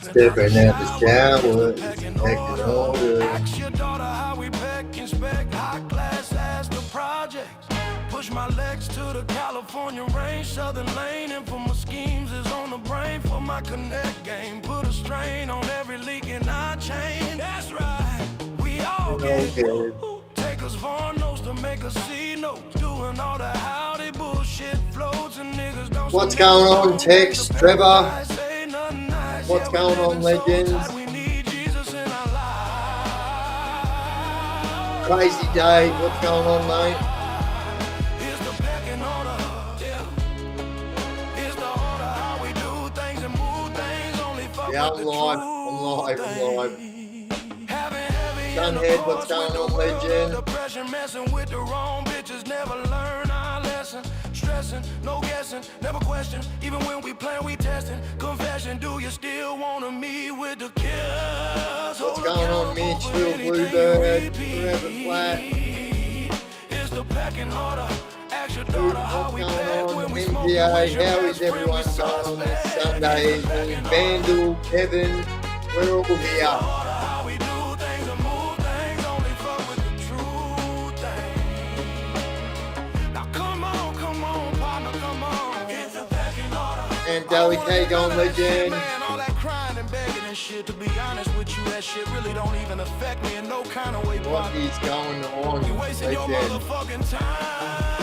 Stepping out the shower, it's acting older. Ask your daughter how we peck and spec, high class as the projects. Push my legs to the California range, southern lane, and for my schemes is on the brain. For my connect game, put a strain on every leak in our chain. That's right, we all get it. Take us far notes to make us see notes, doing all the howdy bullshit floats and niggas don't. What's going on, Tex, Trevor? What's going on, legends? Crazy Dave, what's going on, mate? Yeah, I'm live. Gunhead, what's going on, legend? Depression messing with the wrong bitches, never learn our lesson. Stressing, no guessing, never question. Even when we plan, we testing. Confession, do you still wanna meet with the killers? What's going on, Mitch? Little Bluebird, Forever Flat. Is the pecking order? What's going on, MPA? How is everyone going on this Sunday evening? Vandal, Kevin, we're all here. And Dally K going, legend. All that crying and begging and shit, to be honest with you, that shit really don't even affect me in no kind of way. What is going on, you wasting your legend? motherfucking time.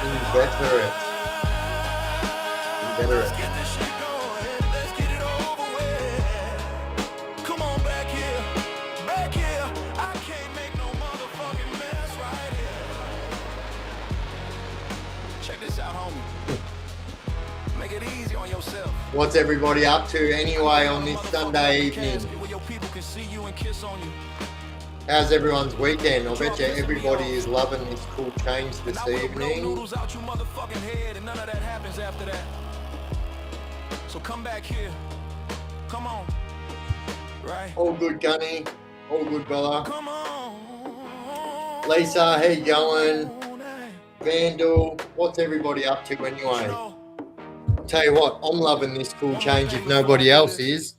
Inveterate. Let's get this shit going. Let's get it over with. Come on back here. Back here. I can't make no motherfucking mess right here. Check this out, homie. Make it easy on yourself. What's everybody up to anyway on this Sunday evening? Where your people can see you and kiss on you. How's everyone's weekend? I bet you everybody is loving this cool change this evening. Noodles out your motherfucking head, and none of that happens after that. So come back here. Come on. Right. All good, Gunny. All good, brother. Come on. Lisa, how you going? Vandal, what's everybody up to anyway? Tell you what, I'm loving this cool change if nobody else is.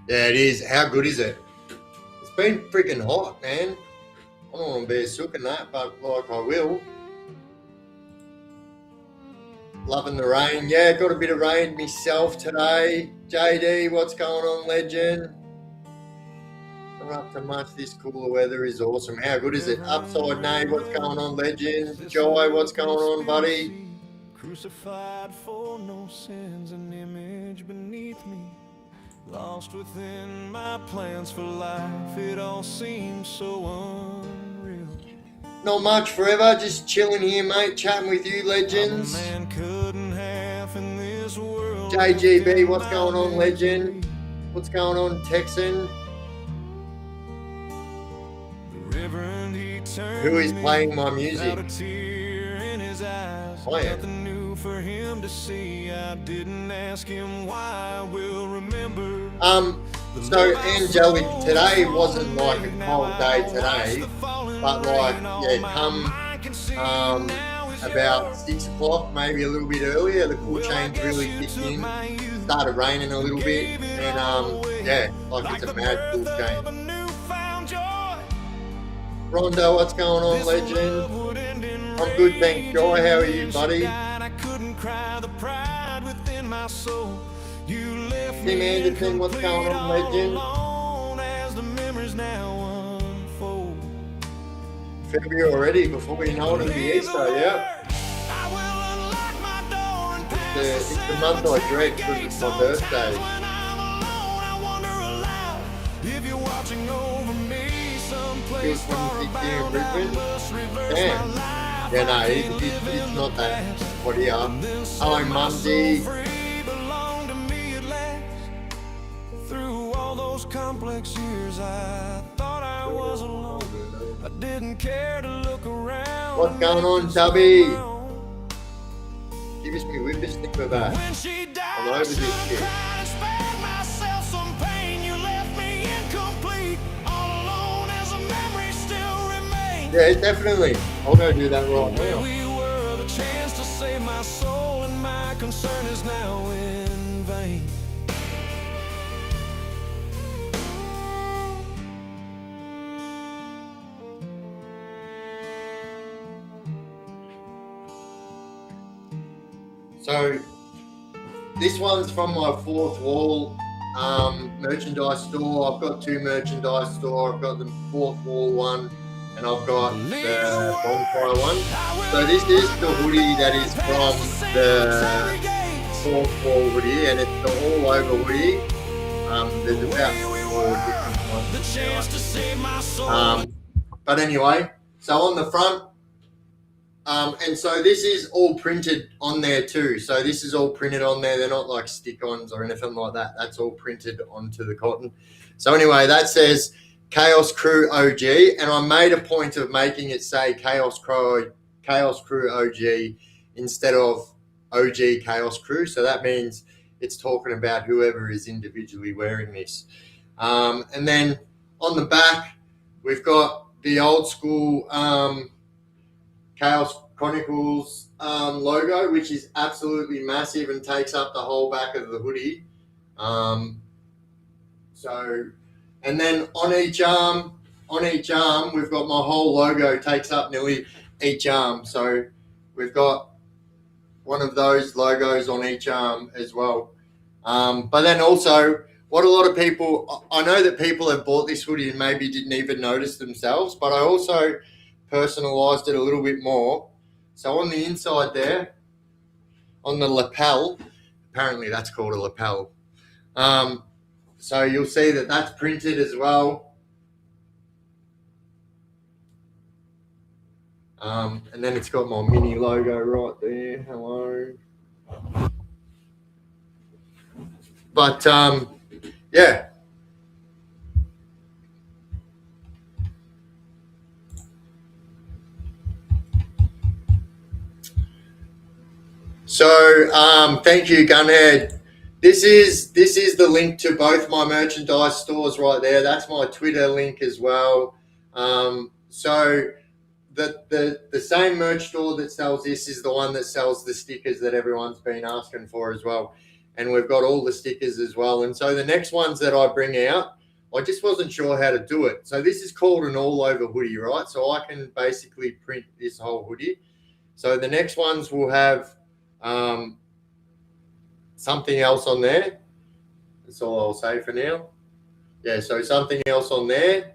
Yeah, it is. How good is it? It's been freaking hot, man. I don't want to be a sook in that, but like I will. Loving the rain. Yeah, got a bit of rain myself today. JD, what's going on, legend? Not up to much. This cooler weather is awesome. How good is it? Upside Nate, what's going on, legend? Joy, what's going on, buddy? Crucified for no sins, an image beneath me. Lost within my plans for life, it all seems so unreal. Not much forever, just chilling here, mate, chatting with you, legends. JGB, what's going on, legend? What's going on, Texan? Who is playing my music? I am. For him to see, I didn't ask him why. I will remember. So Angelic, today wasn't like a cold day today, but like come about 6 o'clock, maybe a little bit earlier, the cool change really kicked in. Started raining a little bit, and like it's a mad cool change. Rondo, what's going on, legend? I'm good, thanks, Joy. How are you, buddy? Tim Anderson, what's going on, legend? February already, before we know it, it'll be Easter, yeah. It's the month I dread because it's my birthday. race far bound, I must reverse my life. Yeah, no, it's not that. What here? Hello, Mumsy. Free belong to me at last. Through all those complex years, I thought I was alone. I didn't care to look around. What's going on, Tubby? Give us me with this thing for that. When she died, I'm over this shit. and spared myself some pain. You left me incomplete, all alone as a memory still remains. Yeah, definitely. I'll go do that right now. We were the chance to save my soul, and my concern is now in vain. So this one's from my fourth wall merchandise store. I've got two merchandise store. I've got the fourth wall one, and I've got the bonfire one. So this is the hoodie that is from the fourth wall hoodie, and it's the all over hoodie. There's about 4 different ones. But anyway, so on the front, and so this is all printed on there too. So this is all printed on there. They're not like stick-ons or anything like that. That's all printed onto the cotton. So anyway, that says Chaos Crew OG, and I made a point of making it say Chaos Crew OG instead of OG Chaos Crew. So that means it's talking about whoever is individually wearing this. And then on the back, we've got the old school Chaos Chronicles logo, which is absolutely massive and takes up the whole back of the hoodie. And then on each arm, we've got my whole logo takes up nearly each arm. So we've got one of those logos on each arm as well. But then also, what a lot of people, I know that people have bought this hoodie and maybe didn't even notice themselves, but I also personalized it a little bit more. So on the inside there, on the lapel, apparently that's called a lapel. So you'll see that that's printed as well. And then it's got my mini logo right there. Hello. But yeah. So thank you, Gunhead. This is the link to both my merchandise stores right there. That's my Twitter link as well. So the same merch store that sells this is the one that sells the stickers that everyone's been asking for as well. And we've got all the stickers as well. And so the next ones that I bring out, I just wasn't sure how to do it. So this is called an all-over hoodie, right? So I can basically print this whole hoodie. So the next ones will have something else on there. That's all I'll say for now. Yeah, so something else on there.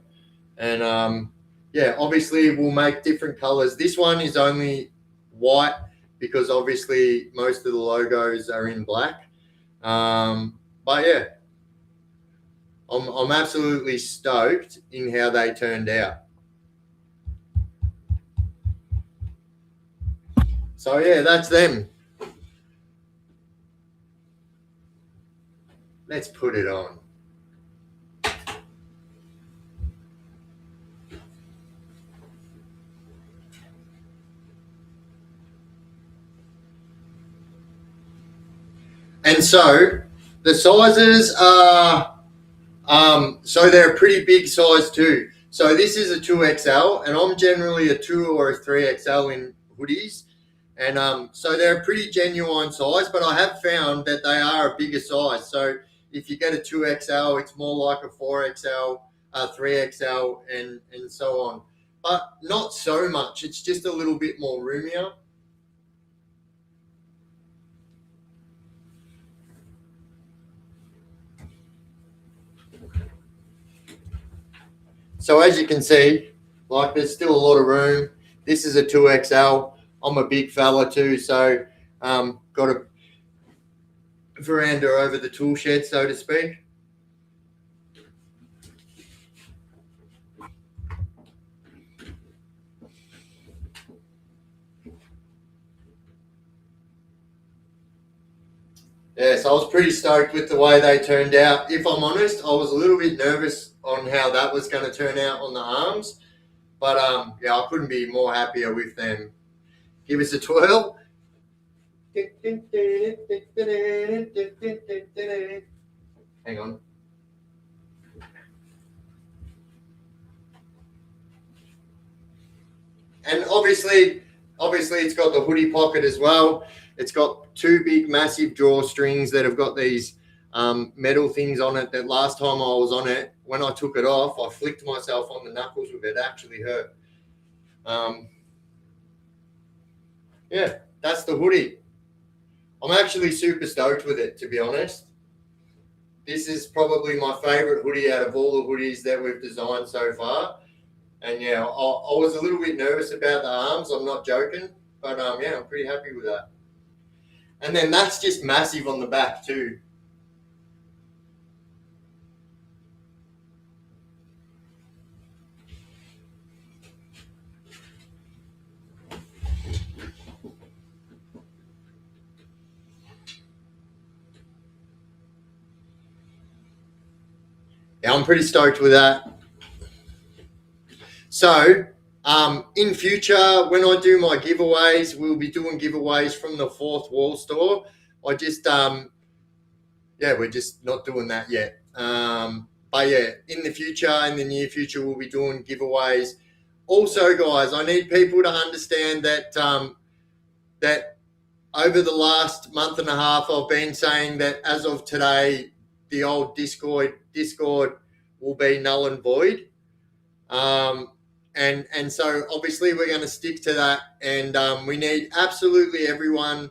And yeah, obviously we'll make different colors. This one is only white because obviously most of the logos are in black. But yeah, I'm absolutely stoked in how they turned out. So yeah, that's them. Let's put it on. And so the sizes are, so they're a pretty big size too. So this is a 2XL, and I'm generally a 2 or a 3XL in hoodies. And so they're a pretty genuine size, but I have found that they are a bigger size. So if you get a 2XL, it's more like a 4XL, 3XL, and so on. But not so much. It's just a little bit more roomier. So as you can see, like there's still a lot of room. This is a 2XL. I'm a big fella too, so got a veranda over the tool shed, so to speak. Yeah, so I was pretty stoked with the way they turned out. If I'm honest, I was a little bit nervous on how that was going to turn out on the arms. But yeah, I couldn't be more happier with them. Give us a twirl. Hang on. And obviously it's got the hoodie pocket as well. It's got two big massive drawstrings that have got these metal things on it that last time I was on it, when I took it off, I flicked myself on the knuckles with it. It actually hurt. Yeah, that's the hoodie. I'm actually super stoked with it, to be honest. This is probably my favorite hoodie out of all the hoodies that we've designed so far. And yeah, I was a little bit nervous about the arms. I'm not joking, but yeah, I'm pretty happy with that. And then that's just massive on the back too. Yeah, I'm pretty stoked with that. So, in future, when I do my giveaways, we'll be doing giveaways from the Fourth Wall store. I just, yeah, we're just not doing that yet. But yeah, in the future, in the near future, we'll be doing giveaways. Also, guys, I need people to understand that that over the last month and a half, I've been saying that as of today, the old Discord will be null and void. And so obviously we're going to stick to that, and we need absolutely everyone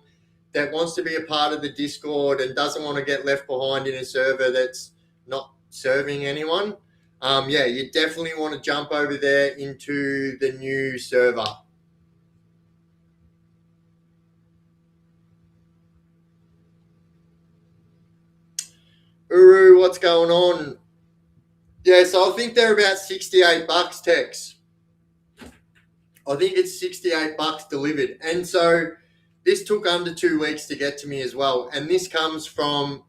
that wants to be a part of the Discord and doesn't want to get left behind in a server that's not serving anyone. Yeah, you definitely want to jump over there into the new server. Uru, what's going on? Yeah, so I think they're about $68, Tex. I think it's $68 delivered. And so this took under 2 weeks to get to me as well. And this comes from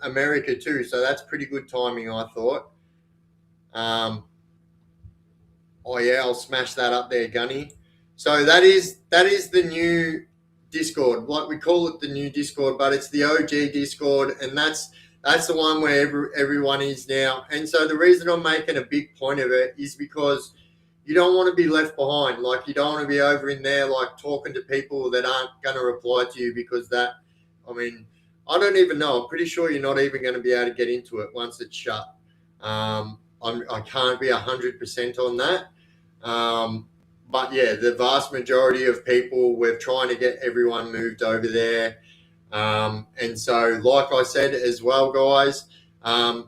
America too. So that's pretty good timing, I thought. Oh yeah, I'll smash that up there, Gunny. So that is the new Discord. Like, we call it the new Discord, but it's the OG Discord, and that's the one where everyone is now. And so the reason I'm making a big point of it is because you don't want to be left behind. Like, you don't want to be over in there like talking to people that aren't going to reply to you, because that, I mean, I don't even know. I'm pretty sure you're not even going to be able to get into it once it's shut. I can't be 100% on that. But yeah, the vast majority of people, we're trying to get everyone moved over there. And so, like I said as well, guys,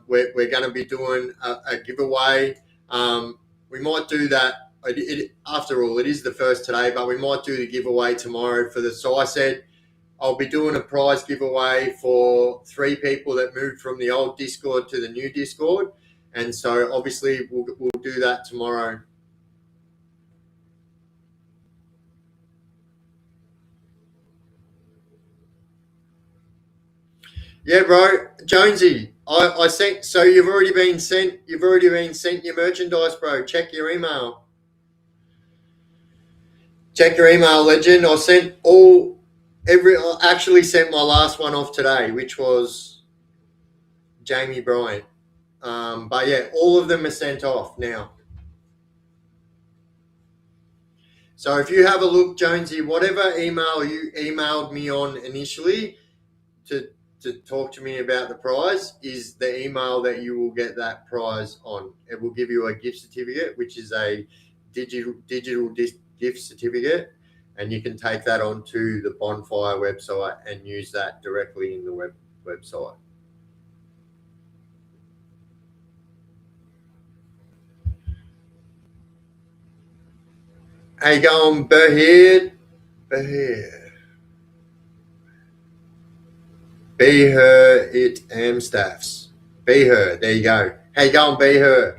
we're going to be doing a giveaway. We might do that. After all, it is the first today, but we might do the giveaway tomorrow for the. So I said I'll be doing a prize giveaway for 3 people that moved from the old Discord to the new Discord, and so obviously we'll do that tomorrow. Yeah, bro, Jonesy, I sent. So you've already been sent your merchandise, bro. Check your email. Check your email, legend. I actually sent my last one off today, which was Jamie Bryant. But yeah, all of them are sent off now. So if you have a look, Jonesy, whatever email you emailed me on initially to talk to me about the prize is the email that you will get that prize on. It will give you a gift certificate, which is a digital gift certificate, and you can take that onto the Bonfire website and use that directly in the website. How you going, Bahir? Be her it staffs. Be her. There you go. How you going, be her?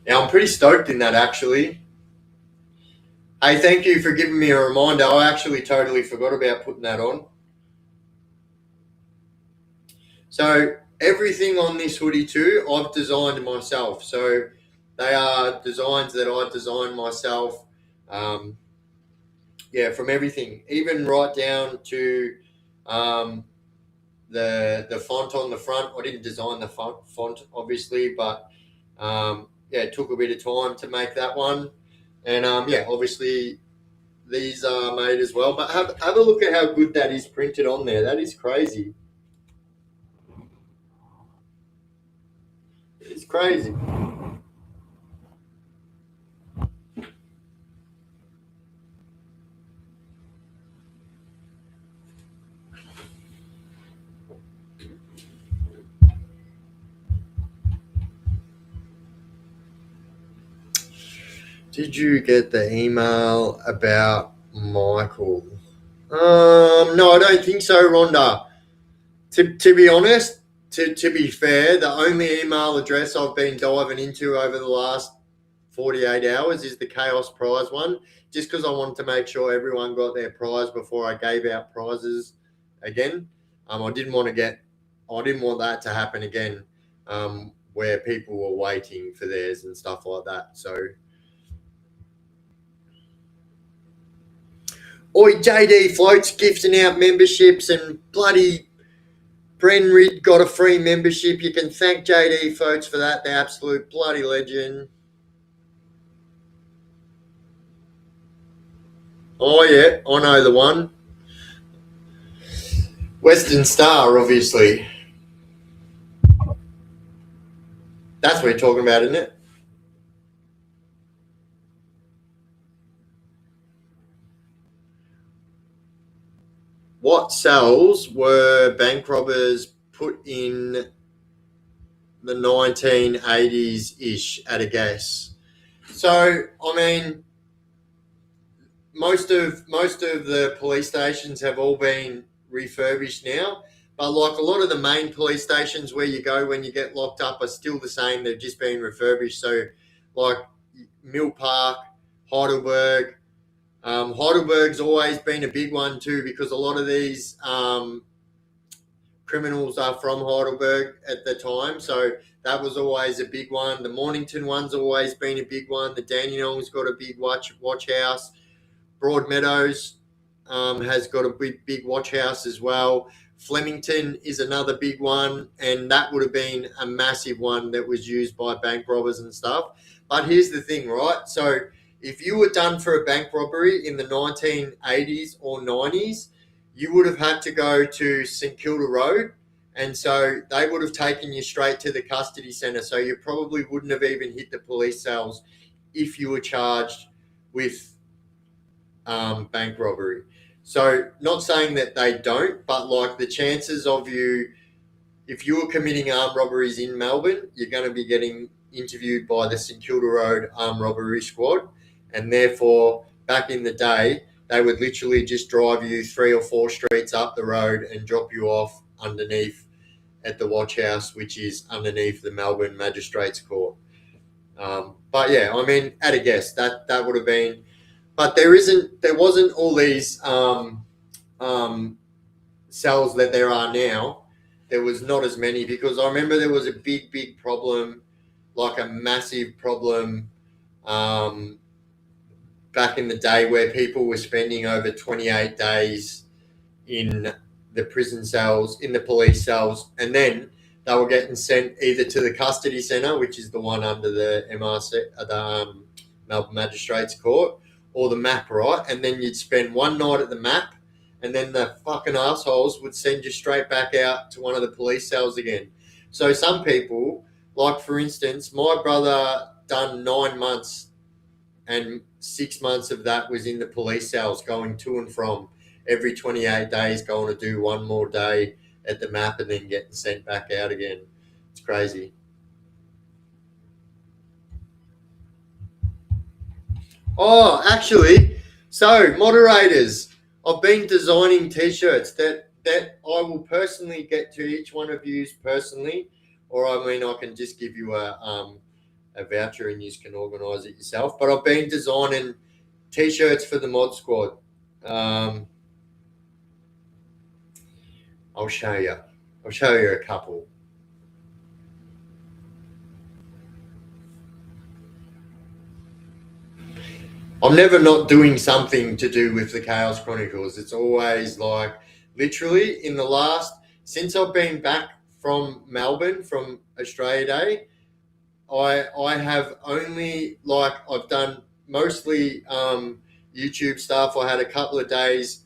Yeah, I'm pretty stoked in that actually. Hey, thank you for giving me a reminder. I actually totally forgot about putting that on. So everything on this hoodie too, I've designed myself. So they are designs that I designed myself. Um, yeah, from everything, even right down to um, the font on the front. I didn't design the font obviously, but yeah, it took a bit of time to make that one. And yeah, obviously these are made as well. But have a look at how good that is printed on there. That is crazy. It's crazy. Did you get the email about Michael? No, I don't think so, Rhonda. To be honest, to be fair, the only email address I've been diving into over the last 48 hours is the Chaos Prize one, just because I wanted to make sure everyone got their prize before I gave out prizes again. I didn't want that to happen again, where people were waiting for theirs and stuff like that. So, oi, JD Floats gifting out memberships and bloody Brenrid got a free membership. You can thank JD Floats for that. The absolute bloody legend. Oh yeah, I know the one. Western Star, obviously. That's what you're talking about, isn't it? What cells were bank robbers put in the 1980s ish at a guess? So, I mean, most of the police stations have all been refurbished now, but like a lot of the main police stations where you go when you get locked up are still the same. They've just been refurbished. So, like Mill Park, Heidelberg. Heidelberg's always been a big one too because a lot of these criminals are from Heidelberg at the time. So that was always a big one. The Mornington one's always been a big one. The Dandenong's got a big watch house. Broadmeadows has got a big watch house as well. Flemington is another big one, and that would have been a massive one that was used by bank robbers and stuff. But here's the thing, right? So if you were done for a bank robbery in the 1980s or 90s, you would have had to go to St Kilda Road, and so they would have taken you straight to the custody centre. So you probably wouldn't have even hit the police cells if you were charged with bank robbery. So, not saying that they don't, but like the chances of you, if you were committing armed robberies in Melbourne, you're going to be getting interviewed by the St Kilda Road Armed Robbery Squad, and therefore, back in the day, they would literally just drive you 3 or 4 streets up the road and drop you off underneath at the watch house, which is underneath the Melbourne Magistrates Court. But yeah, I mean, at a guess, that would have been, but there wasn't all these cells that there are now. There was not as many because I remember there was a big problem, like a massive problem, back in the day where people were spending over 28 days in the prison cells, in the police cells, and then they were getting sent either to the custody centre, which is the one under the MRC, the Melbourne Magistrates Court, or the MAP, right? And then you'd spend one night at the MAP, and then the fucking assholes would send you straight back out to one of the police cells again. So some people, like for instance, my brother done 9 months, and 6 months of that was in the police cells, going to and from every 28 days, going to do one more day at the MAP and then getting sent back out again. It's crazy. Oh, actually, so moderators, I've been designing T-shirts that I will personally get to each one of you personally, or I mean, I can just give you a voucher and you can organise it yourself. But I've been designing t-shirts for the Mod Squad. I'll show you. I'll show you a couple. I'm never not doing something to do with the Chaos Chronicles. It's always like, literally in the last, since I've been back from Melbourne, from Australia Day, I have only, like, I've done mostly YouTube stuff. I had a couple of days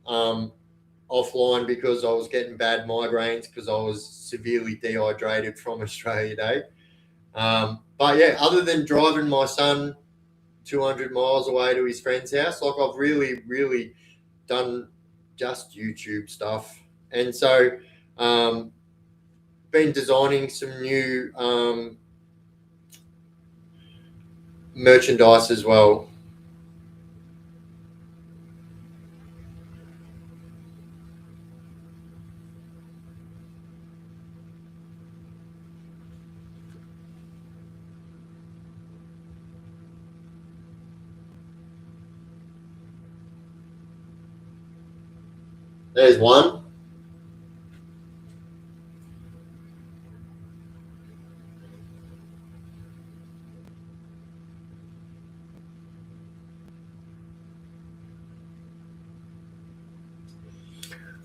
offline because I was getting bad migraines because I was severely dehydrated from Australia Day. But yeah, other than driving my son 200 miles away to his friend's house, like, I've really done just YouTube stuff. And so been designing some new merchandise as well. There's one.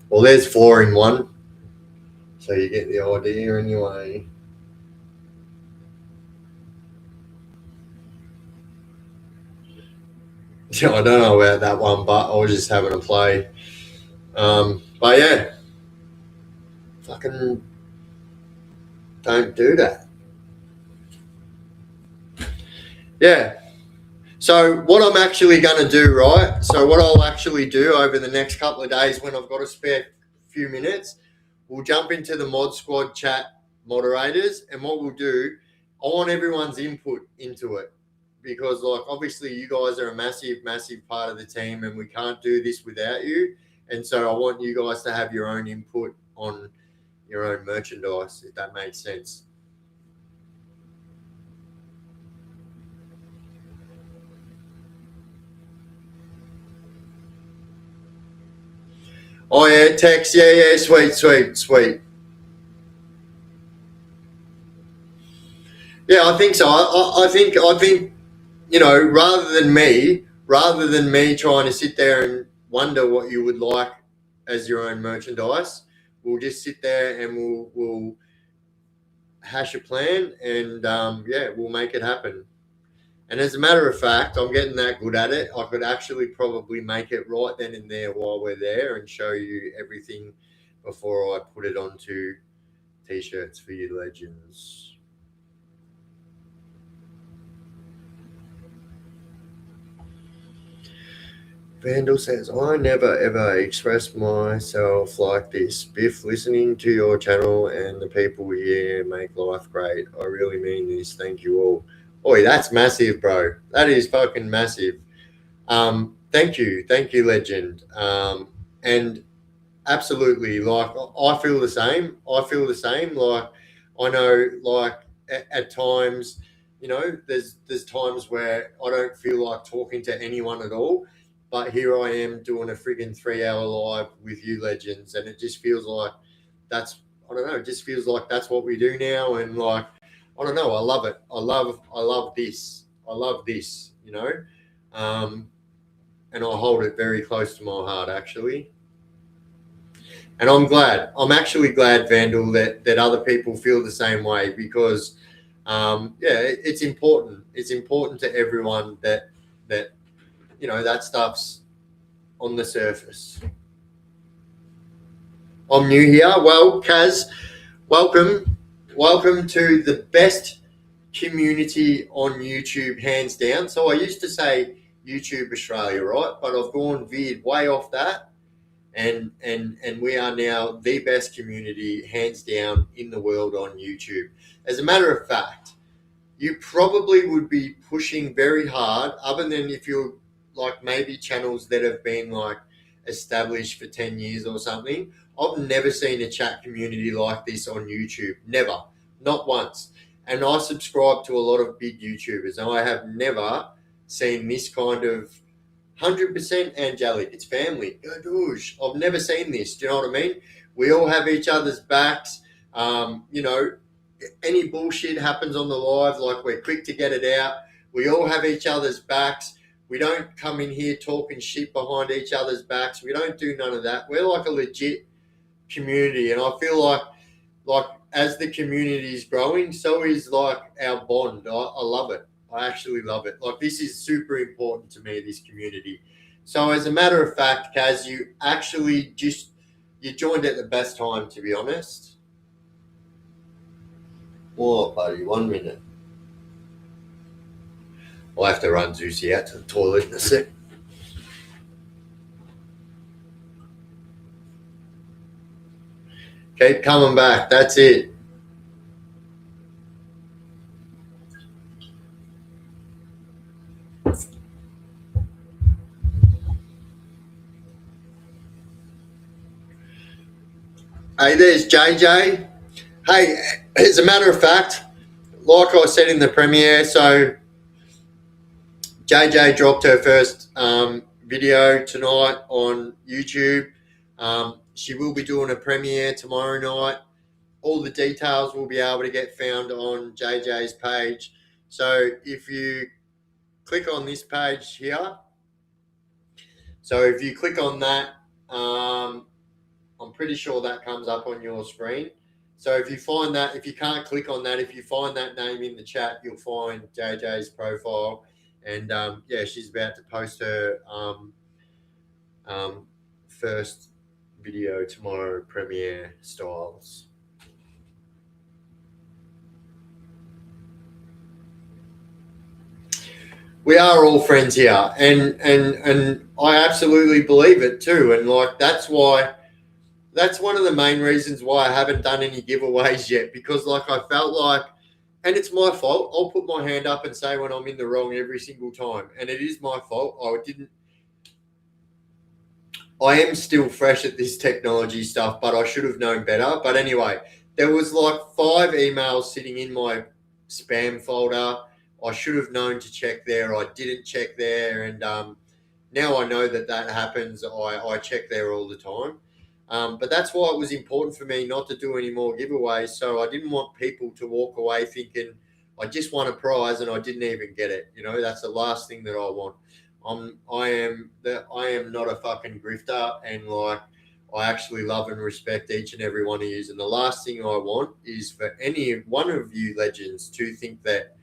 Well, there's 4 in one. So you get the idea anyway. I don't know about that one, but I was just having a play. But yeah, fucking don't do that. Yeah. So what I'm actually going to do, right? So what I'll actually do over the next couple of days when I've got a spare few minutes, we'll jump into the Mod Squad chat moderators, and what we'll do, I want everyone's input into it, because, like, obviously you guys are a massive part of the team and we can't do this without you. And so I want you guys to have your own input on your own merchandise, if that makes sense. Oh yeah, Tex, yeah, sweet. Yeah, I think so. I think, you know, rather than me trying to sit there and wonder what you would like as your own merchandise, we'll just sit there and we'll hash a plan, and yeah, we'll make it happen. And as a matter of fact, I'm getting that good at it. I could actually probably make it right then and there while we're there and show you everything before I put it onto t-shirts for you legends. Vandal says, I never ever expressed myself like this. Biff, listening to your channel and the people here make life great. I really mean this. Thank you all. Oi, that's massive, bro. That is fucking massive. Thank you, legend. And absolutely, like, I feel the same. Like, I know, like, at times, you know, there's times where I don't feel like talking to anyone at all. But here I am doing a friggin' 3-hour live with you legends, and it just feels like that's, I don't know, it just feels like that's what we do now. And, like, I don't know, I love it. I love this. I love this, you know. And I hold it very close to my heart, actually. And I'm actually glad, Vandal, that other people feel the same way, because yeah, it's important. It's important to everyone that you know, that stuff's on the surface. I'm new here. Well, Kaz, welcome to the best community on YouTube, hands down. So I used to say YouTube Australia, right? But I've veered way off that, and we are now the best community, hands down, in the world on YouTube. As a matter of fact, you probably would be pushing very hard, other than if you're like maybe channels that have been like established for 10 years or something. I've never seen a chat community like this on YouTube. Never. Not once. And I subscribe to a lot of big YouTubers, and I have never seen this kind of 100% angelic. It's family. I've never seen this. Do you know what I mean? We all have each other's backs. You know, any bullshit happens on the live, like we're quick to get it out. We all have each other's backs. We don't come in here talking shit behind each other's backs. We don't do none of that. We're like a legit community, and I feel like as the community is growing, so is like our bond. I love it. I actually love it. Like, this is super important to me, this community. So as a matter of fact, Kaz, you actually you joined at the best time, to be honest. Oh, buddy, 1 minute. I'll have to run Zeusy out to the toilet in a sec. Keep coming back. That's it. Hey, there's JJ. Hey, as a matter of fact, like I said in the premiere, so JJ dropped her first video tonight on YouTube. She will be doing a premiere tomorrow night. All the details will be able to get found on JJ's page. So if you click on this page here, so if you click on that, I'm pretty sure that comes up on your screen. So if you find that, if you can't click on that, if you find that name in the chat, you'll find JJ's profile. And yeah, she's about to post her first video tomorrow, premiere styles. We are all friends here, and I absolutely believe it too. And like, that's one of the main reasons why I haven't done any giveaways yet, because like, I felt like, and it's my fault, I'll put my hand up and say when I'm in the wrong every single time, and it is my fault. I am still fresh at this technology stuff, but I should have known better. But anyway, there was like 5 emails sitting in my spam folder. I should have known to check there. I didn't check there, and now I know that happens. I check there all the time. But that's why it was important for me not to do any more giveaways. So I didn't want people to walk away thinking I just won a prize and I didn't even get it. You know, that's the last thing that I want. I am not a fucking grifter, and like, I actually love and respect each and every one of you. And the last thing I want is for any one of you legends to think that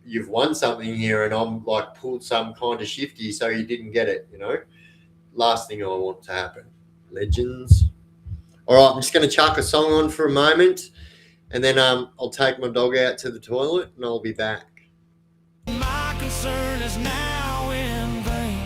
you've won something here and I'm like pulled some kind of shifty so you didn't get it, you know. Last thing I want to happen. Legends. All right, I'm just going to chuck a song on for a moment, and then I'll take my dog out to the toilet and I'll be back. My concern is now in vain.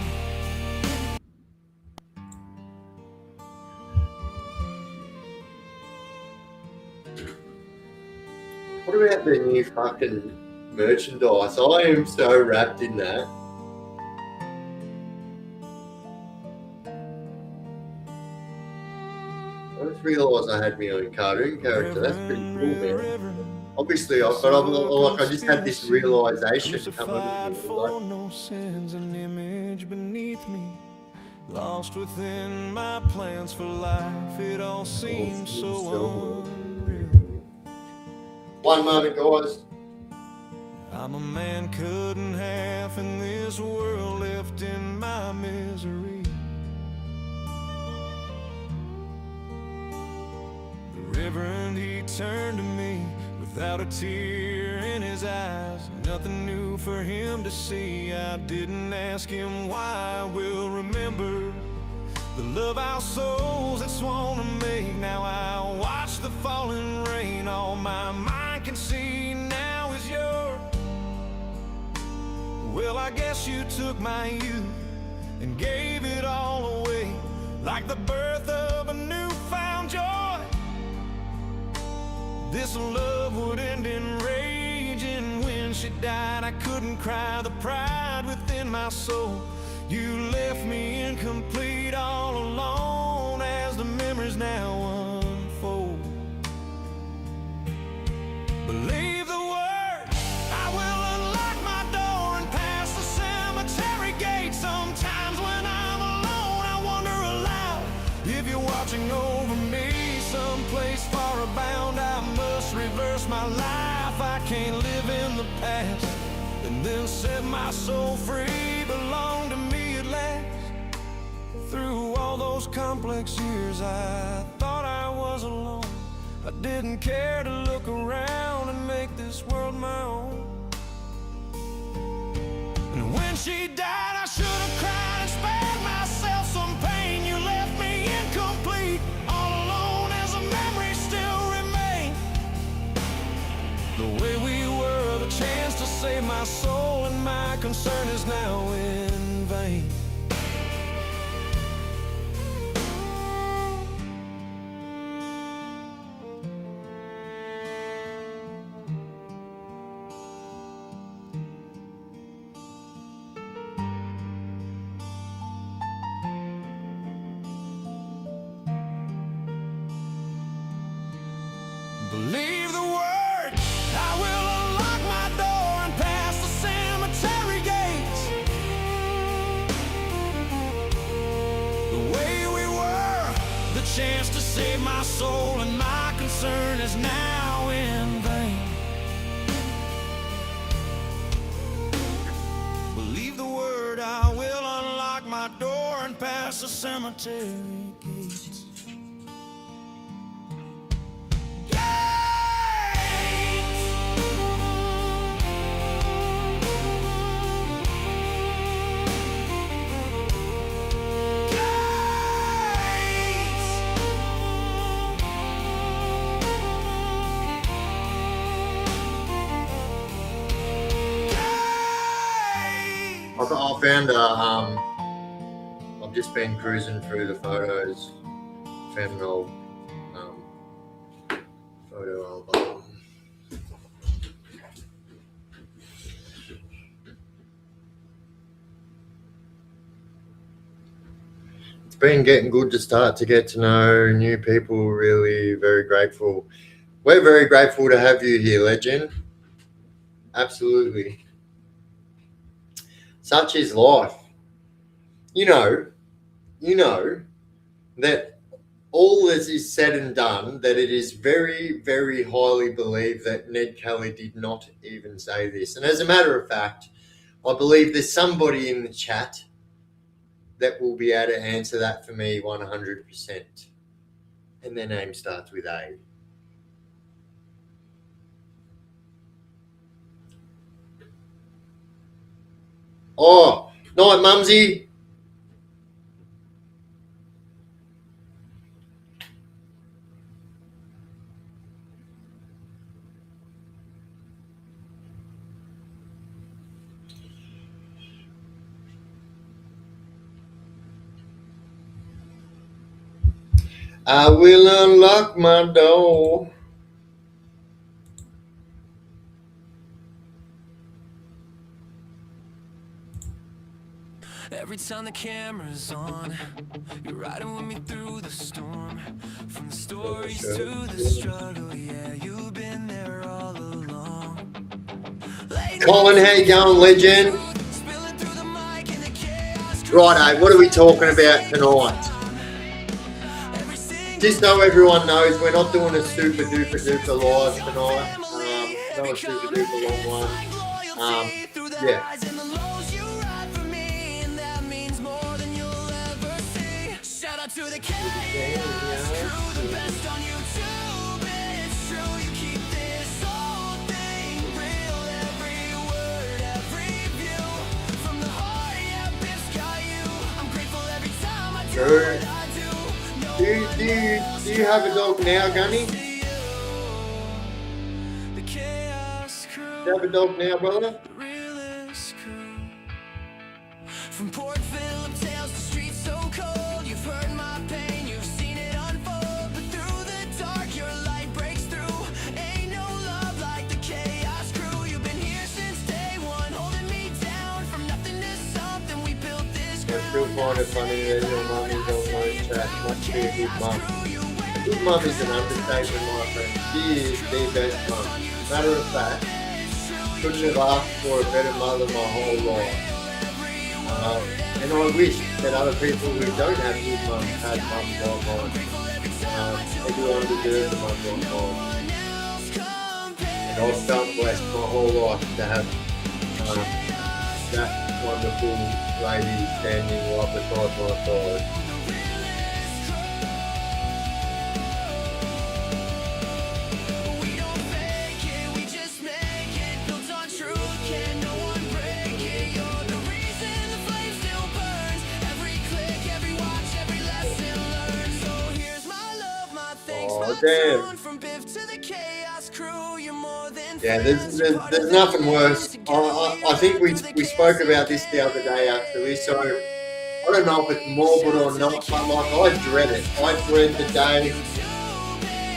What about the new fucking merchandise? I am so wrapped in that. I just realised I had my own cartoon character. That's pretty cool, man. Obviously, I just had this realisation come over me. For no sins, an image beneath me, lost within my plans for life. It all seems so unreal. 1 moment, guys. I'm a man cut in half in this world, left in my misery. The Reverend, he turned to me without a tear in his eyes. Nothing new for him to see. I didn't ask him why. I will remember the love our souls had sworn to make. Now I watch the falling rain. All my mind can see now is yours. Well, I guess you took my youth and gave it all away, like the birth of a newfound joy. This love would end in rage, and when she died I couldn't cry. The pride within my soul, you left me incomplete, all alone as the memories now unfold. Believe the word bound, I must reverse my life. I can't live in the past and then set my soul free. Belong to me at last. Through all those complex years, I thought I was alone. I didn't care to look around and make this world my own. And when she died, I should have cried and spared myself some pain. You left me incomplete, all alone as a memory still remains. The way we were, the chance to save my soul, and my concern is now in vain. Believe the word, I will unlock my door and pass the cemetery gates. The way we were, the chance to save my soul, and my concern is now in vain. Believe the word, I will unlock my door and pass the cemetery gates. I found I've just been cruising through the photos, found an old photo album. It's been getting good to start to get to know new people. Really very grateful. We're very grateful to have you here, legend. Absolutely. Such is life. You know that all this is said and done, that it is very, very highly believed that Ned Kelly did not even say this. And as a matter of fact, I believe there's somebody in the chat that will be able to answer that for me 100%. And their name starts with A. Oh, night, Mumsy. I will unlock my door. Every time the camera's on, you're riding with me through the storm. From the stories to the struggle, yeah, you've been there all along. Colin, how you going, legend? Righto, what are we talking about tonight? Just so everyone knows, we're not doing a super duper duper live tonight. Not a super duper long one. Yeah. To the chaos crew, the best on YouTube. It's true, you keep this whole thing real. Every word, every view, from the heart, yeah, bitch, got you. I'm grateful every time I do what I do. Do you have a dog now, Gunny? The chaos crew. Do you have a dog now, brother? The realest crew. From Port Phillip tales to streets so cold, you've heard my pain, you've seen it unfold. But through the dark, your light breaks through. Ain't no love like the chaos crew. You've been here since day one, holding me down. From nothing to something, we built this ground. I still find it funny that your mum is on my chat. Must be a good mum. A good mum is an understatement, my friend. She is the best mum. Matter of fact, couldn't have asked for a better mother my whole life. And I wish that other people who don't have good mums had mums like mine. Everyone deserves a mum like mine. And I've felt blessed my whole life to have that wonderful lady standing right beside my side. Oh, damn. Yeah, there's nothing worse. I think we spoke about this the other day, actually. So I don't know if it's morbid or not, but like I dread it. I dread the day.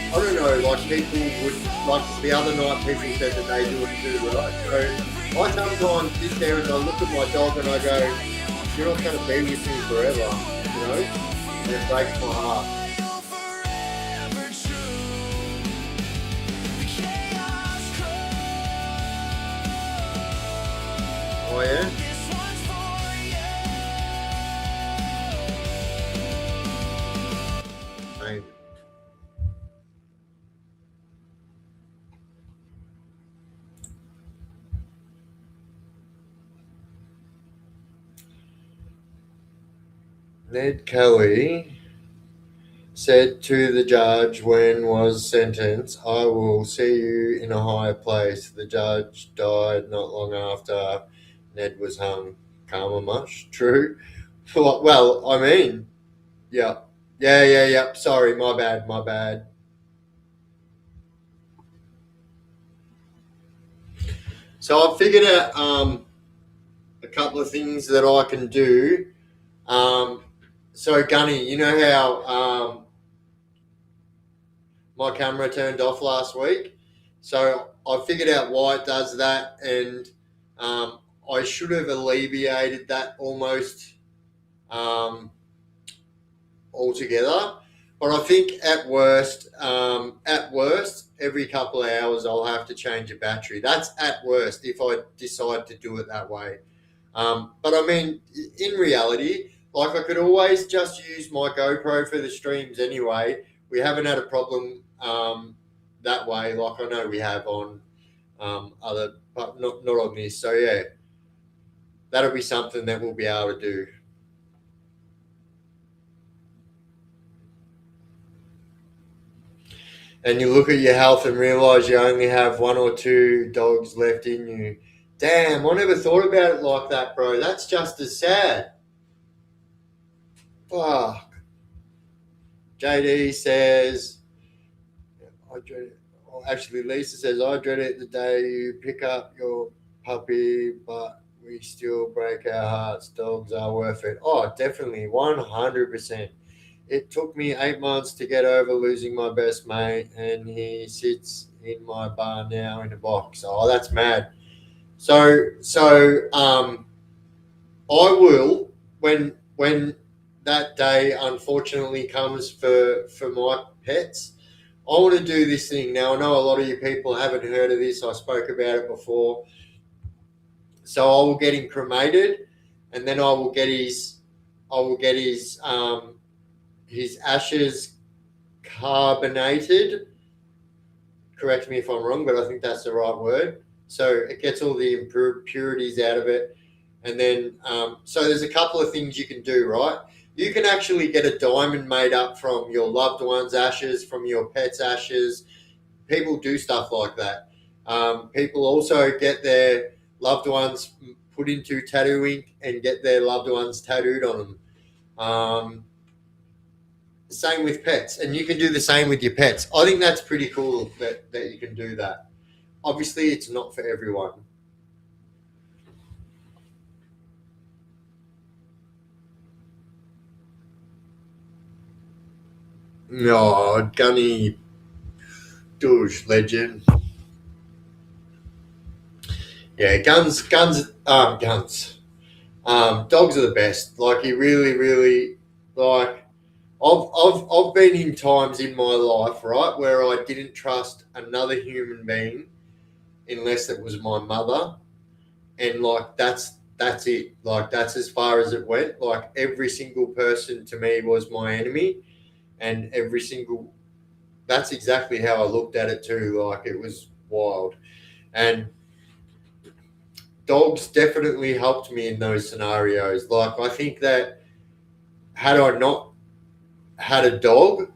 I don't know, like people would, like the other night people said that they do it too, right? So I sometimes sit there and I look at my dog and I go, you're not going to be with me forever, you know? And it breaks my heart. Oh yeah? Thank you. Ned Kelly said to the judge when was sentenced, I will see you in a higher place. The judge died not long after Ned was hung. Karma much? True. Well, I mean, yeah. Yeah. Sorry, my bad. So I figured out a couple of things that I can do. So Gunny, you know how my camera turned off last week? So I figured out why it does that, and I should have alleviated that almost altogether. But I think at worst, every couple of hours I'll have to change a battery. That's at worst if I decide to do it that way. But I mean, in reality, like I could always just use my GoPro for the streams anyway. We haven't had a problem that way, like I know we have on other, but not on this. So yeah, that'll be something that we'll be able to do. And you look at your health and realize you only have 1 or 2 dogs left in you. Damn, I never thought about it like that, bro. That's just as sad. Fuck. JD says, I dread it. Oh, actually, Lisa says, I dread it the day you pick up your puppy, but we still break our hearts. Dogs are worth it. Oh, definitely, 100%. It took me 8 months to get over losing my best mate, and he sits in my bar now in a box. Oh, that's mad. So I will, when that day unfortunately comes for my pets, I want to do this thing. Now, I know a lot of you people haven't heard of this. I spoke about it before. So I will get him cremated, and then I will get his ashes carbonated. Correct me if I'm wrong, but I think that's the right word. So it gets all the impurities out of it. And then, so there's a couple of things you can do, right? You can actually get a diamond made up from your loved one's ashes, from your pet's ashes. People do stuff like that. People also get their loved ones put into tattoo ink and get their loved ones tattooed on them. Same with pets, and you can do the same with your pets. I think that's pretty cool that you can do that. Obviously, it's not for everyone. No, Gunny douche legend. Yeah, guns. Dogs are the best. Like you really like. I've been in times in my life, right, where I didn't trust another human being unless it was my mother, and like that's it. Like that's as far as it went. Like every single person to me was my enemy, and that's exactly how I looked at it too. Like, it was wild. And dogs definitely helped me in those scenarios. Like, I think that had I not had a dog,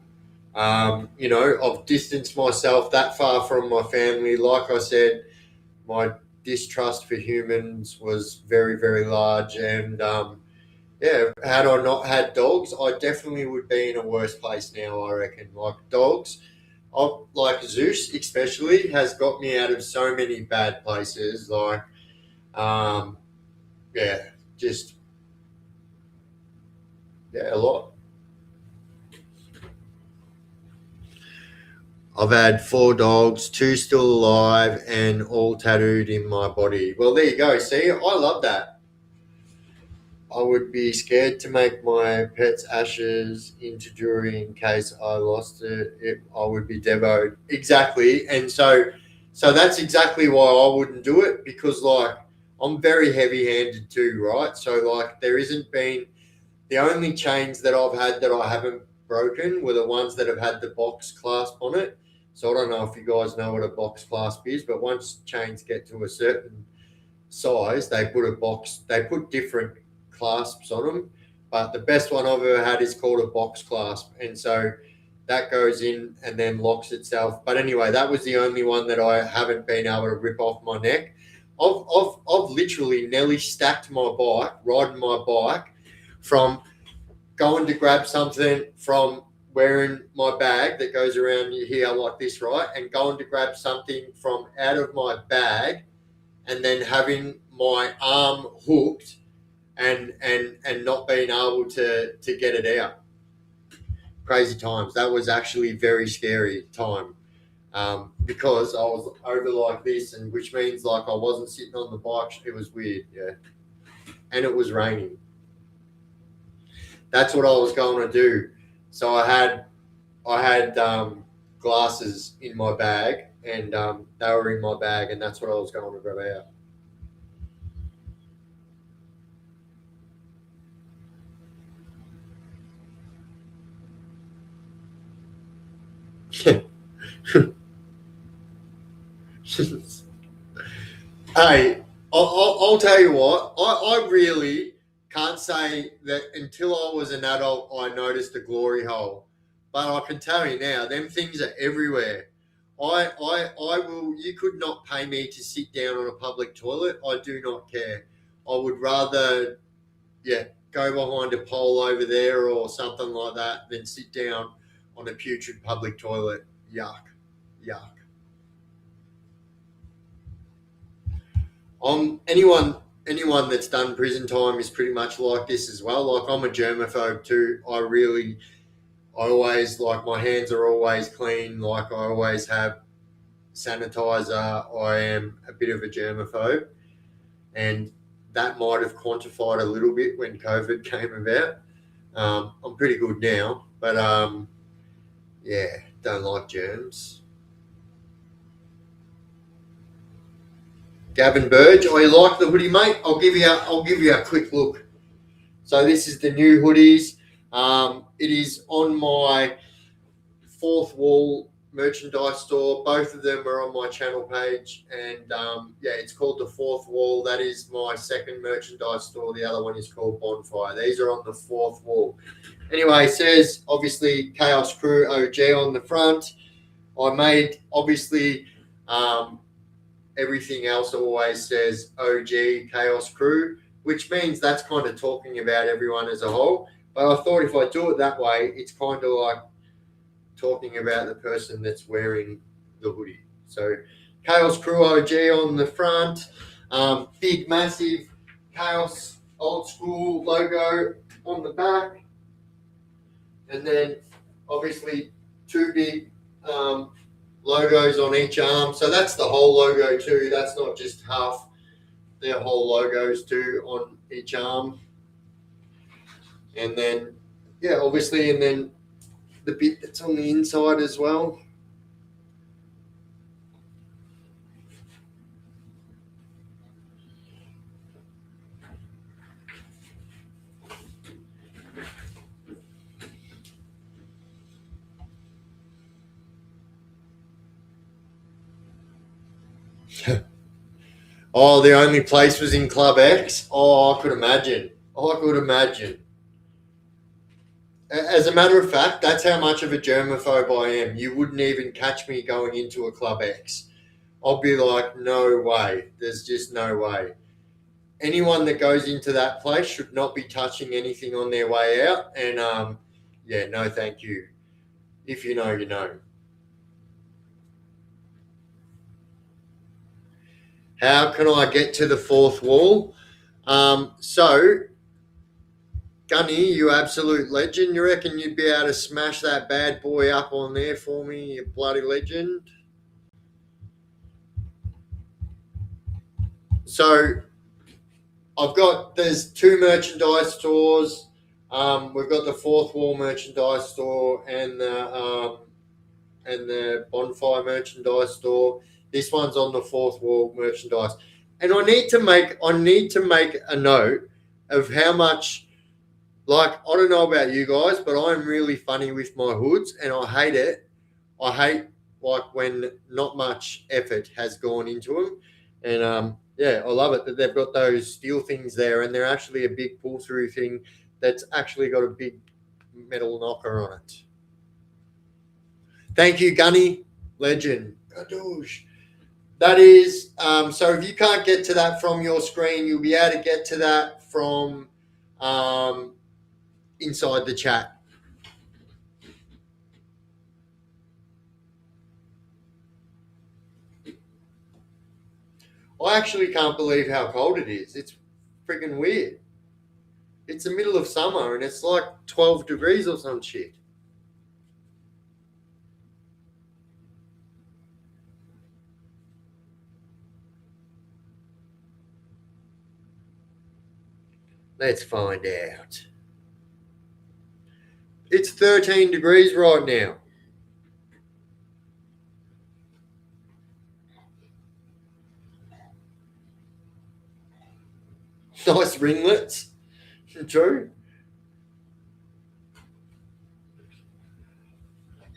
I've distanced myself that far from my family. Like I said, my distrust for humans was very, very large. And had I not had dogs, I definitely would be in a worse place now, I reckon. Like, dogs, like Zeus especially, has got me out of so many bad places. Like, um, yeah, just, yeah, a lot. I've had 4 dogs, 2 still alive, and all tattooed in my body. Well, there you go. See, I love that. I would be scared to make my pet's ashes into jewelry in case I lost it. I would be devoed. Exactly. And so that's exactly why I wouldn't do it, because, like, I'm very heavy handed too, right? So, like, there isn't been the only chains that I've had that I haven't broken were the ones that have had the box clasp on it. So I don't know if you guys know what a box clasp is, but once chains get to a certain size, they put different clasps on them. But the best one I've ever had is called a box clasp. And so that goes in and then locks itself. But anyway, that was the only one that I haven't been able to rip off my neck. I've literally nearly stacked my bike, riding my bike, from going to grab something from wearing my bag that goes around here like this, right? And going to grab something from out of my bag, and then having my arm hooked and not being able to get it out. Crazy times. That was actually very scary time. Because I was over like this, and which means, like, I wasn't sitting on the bike. It was weird, yeah. And it was raining. That's what I was going to do. So I had glasses in my bag, and they were in my bag, and that's what I was going to grab out. Hey, I'll tell you what. I really can't say that until I was an adult I noticed a glory hole, but I can tell you now, them things are everywhere. I will. You could not pay me to sit down on a public toilet. I do not care. I would rather, yeah, go behind a pole over there or something like that than sit down on a putrid public toilet. Yuck, yuck. Anyone that's done prison time is pretty much like this as well. Like, I'm a germaphobe too. I always, like, my hands are always clean. Like, I always have sanitizer. I am a bit of a germaphobe, and that might have quantified a little bit when COVID came about. I'm pretty good now, but yeah, don't like germs. Gavin Burge, oh, you like the hoodie, mate? I'll give you a quick look. So this is the new hoodies. It is on my Fourth Wall merchandise store. Both of them are on my channel page, and yeah, it's called the Fourth Wall. That is my second merchandise store. The other one is called Bonfire. These are on the Fourth Wall. Anyway, it says obviously Chaos Crew OG on the front. I made obviously. Everything else always says OG Chaos Crew, which means that's kind of talking about everyone as a whole. But I thought if I do it that way, it's kind of like talking about the person that's wearing the hoodie. So Chaos Crew OG on the front, big, massive Chaos old school logo on the back, and then obviously 2 big logos on each arm. So that's the whole logo too. That's not just half. Their whole logos too on each arm. And then, yeah, obviously, and then the bit that's on the inside as well. Oh, the only place was in Club X? Oh, I could imagine. As a matter of fact, that's how much of a germaphobe I am. You wouldn't even catch me going into a Club X. I'll be like, no way. There's just no way. Anyone that goes into that place should not be touching anything on their way out. And yeah, no, thank you. If you know, you know. How can I get to the fourth wall? So, Gunny, you absolute legend. You reckon you'd be able to smash that bad boy up on there for me, you bloody legend? So, there's two merchandise stores. We've got the fourth wall merchandise store and the bonfire merchandise store. This one's on the fourth wall merchandise. And I need to make a note of how much, like, I don't know about you guys, but I'm really funny with my hoods and I hate it. I hate like when not much effort has gone into them. And yeah, I love it that they've got those steel things there and they're actually a big pull through thing that's actually got a big metal knocker on it. Thank you, Gunny. Legend. Gadoosh. That is, so if you can't get to that from your screen, you'll be able to get to that from inside the chat. I actually can't believe how cold it is. It's freaking weird. It's the middle of summer and it's like 12 degrees or some shit. Let's find out. It's 13 degrees right now. Nice ringlets. True.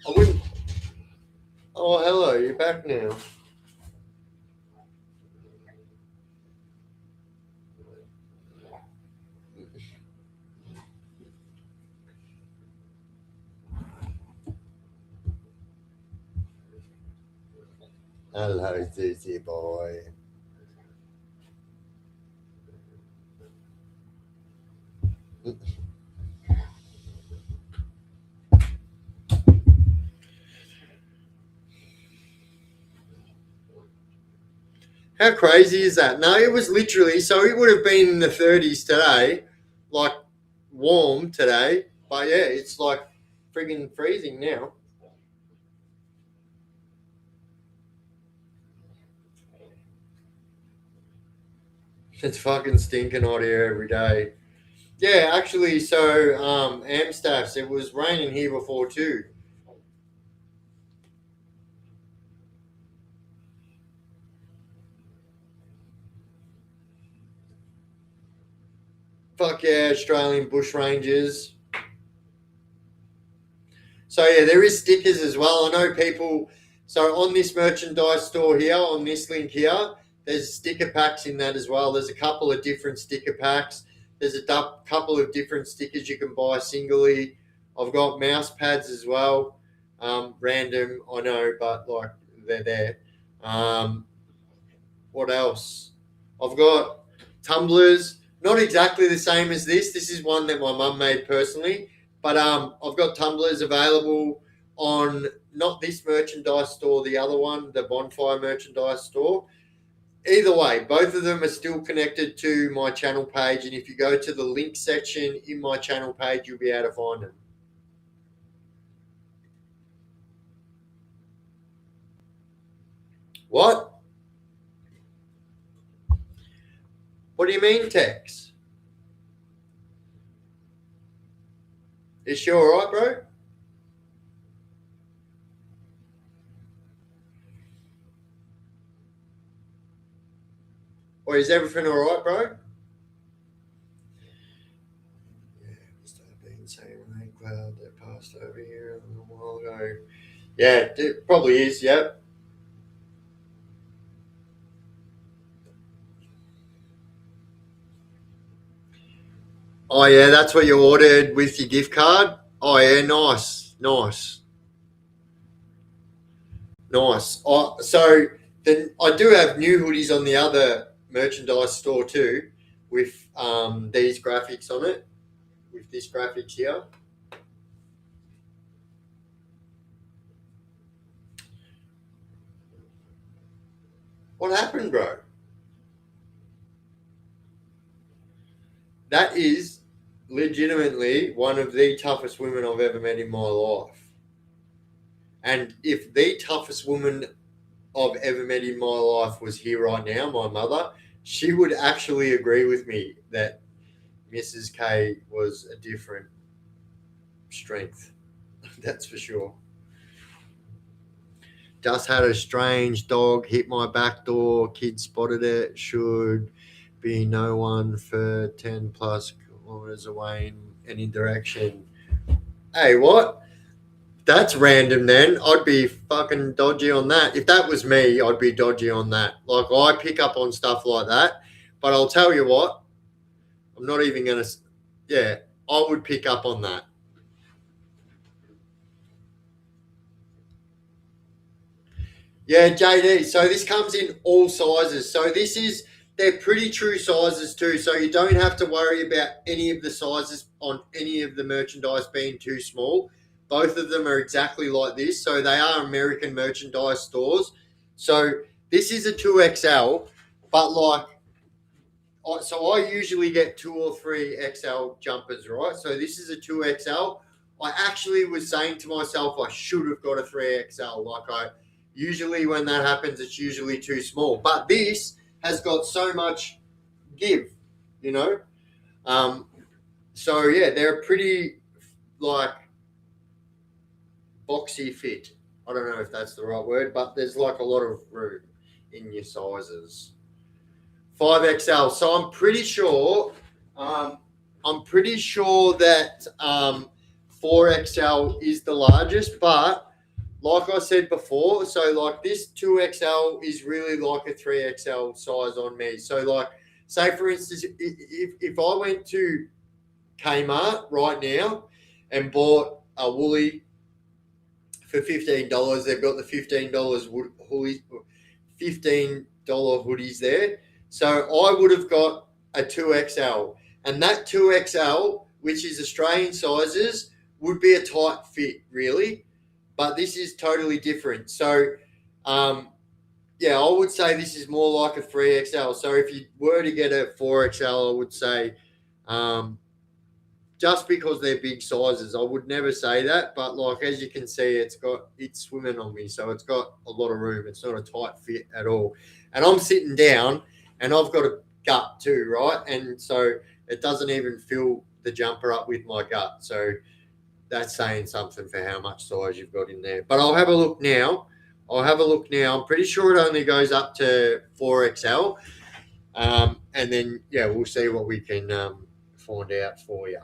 I wouldn't. Oh, hello. You're back now. Hello, Susie boy. How crazy is that? No, it was literally, so it would have been in the 30s today, like warm today. But yeah, it's like friggin' freezing now. It's fucking stinking hot here every day. Yeah, actually, so Amstaffs, it was raining here before too. Fuck yeah, Australian bush rangers. So yeah, there is stickers as well. I know people. So on this merchandise store here, on this link here, there's sticker packs in that as well. There's a couple of different sticker packs. There's a couple of different stickers you can buy singly. I've got mouse pads as well. Random, I know, but like they're there. What else? I've got tumblers. Not exactly the same as this. This is one that my mum made personally. But I've got tumblers available on not this merchandise store, the other one, the Bonfire merchandise store. Either way, both of them are still connected to my channel page. And if you go to the link section in my channel page, you'll be able to find them. What? What do you mean, Tex? Is she all right, bro? Or is everything all right, bro? Yeah, must have been saying rain cloud that passed over here a little while ago. Yeah, it probably is, yep. Oh yeah, that's what you ordered with your gift card. Oh yeah, nice, nice, nice. Oh, so then I do have new hoodies on the other merchandise store too, with these graphics on it, with this graphics here. What happened, bro? That is legitimately one of the toughest women I've ever met in my life. And if the toughest woman I've ever met in my life was here right now, my mother, she would actually agree with me that Mrs. K was a different strength. That's for sure. Just had a strange dog hit my back door. Kids spotted it. Should be no one for 10 plus kilometers away in any direction. Hey, what? That's random then. I'd be fucking dodgy on that. If that was me, I'd be dodgy on that. Like, I pick up on stuff like that. But I'll tell you what, I'm not even going to. Yeah, I would pick up on that. Yeah, JD. So this comes in all sizes. So they're pretty true sizes too. So you don't have to worry about any of the sizes on any of the merchandise being too small. Both of them are exactly like this. So they are American merchandise stores. So this is a 2XL, but like, so I usually get 2 or 3XL jumpers, right? So this is a 2XL. I actually was saying to myself, I should have got a 3XL. Usually when that happens, it's usually too small. But this has got so much give, you know. So yeah, they're pretty like boxy fit. I don't know if that's the right word, but there's like a lot of room in your sizes. 5XL. So I'm pretty sure. I'm pretty sure that 4XL is the largest, but like I said before, so like this 2XL is really like a 3XL size on me. So like, say for instance, if I went to Kmart right now and bought a woolly for $15, they've got the $15 hoodies, $15 hoodies there. So I would have got a 2XL, and that 2XL, which is Australian sizes, would be a tight fit, really. But this is totally different. So, yeah, I would say this is more like a 3XL. So if you were to get a 4XL, I would say, just because they're big sizes, I would never say that. But like, as you can see, it's swimming on me. So it's got a lot of room. It's not a tight fit at all. And I'm sitting down and I've got a gut too, right? And so it doesn't even fill the jumper up with my gut. So that's saying something for how much size you've got in there. But I'll have a look now. I'm pretty sure it only goes up to 4XL. And then, yeah, we'll see what we can find out for you.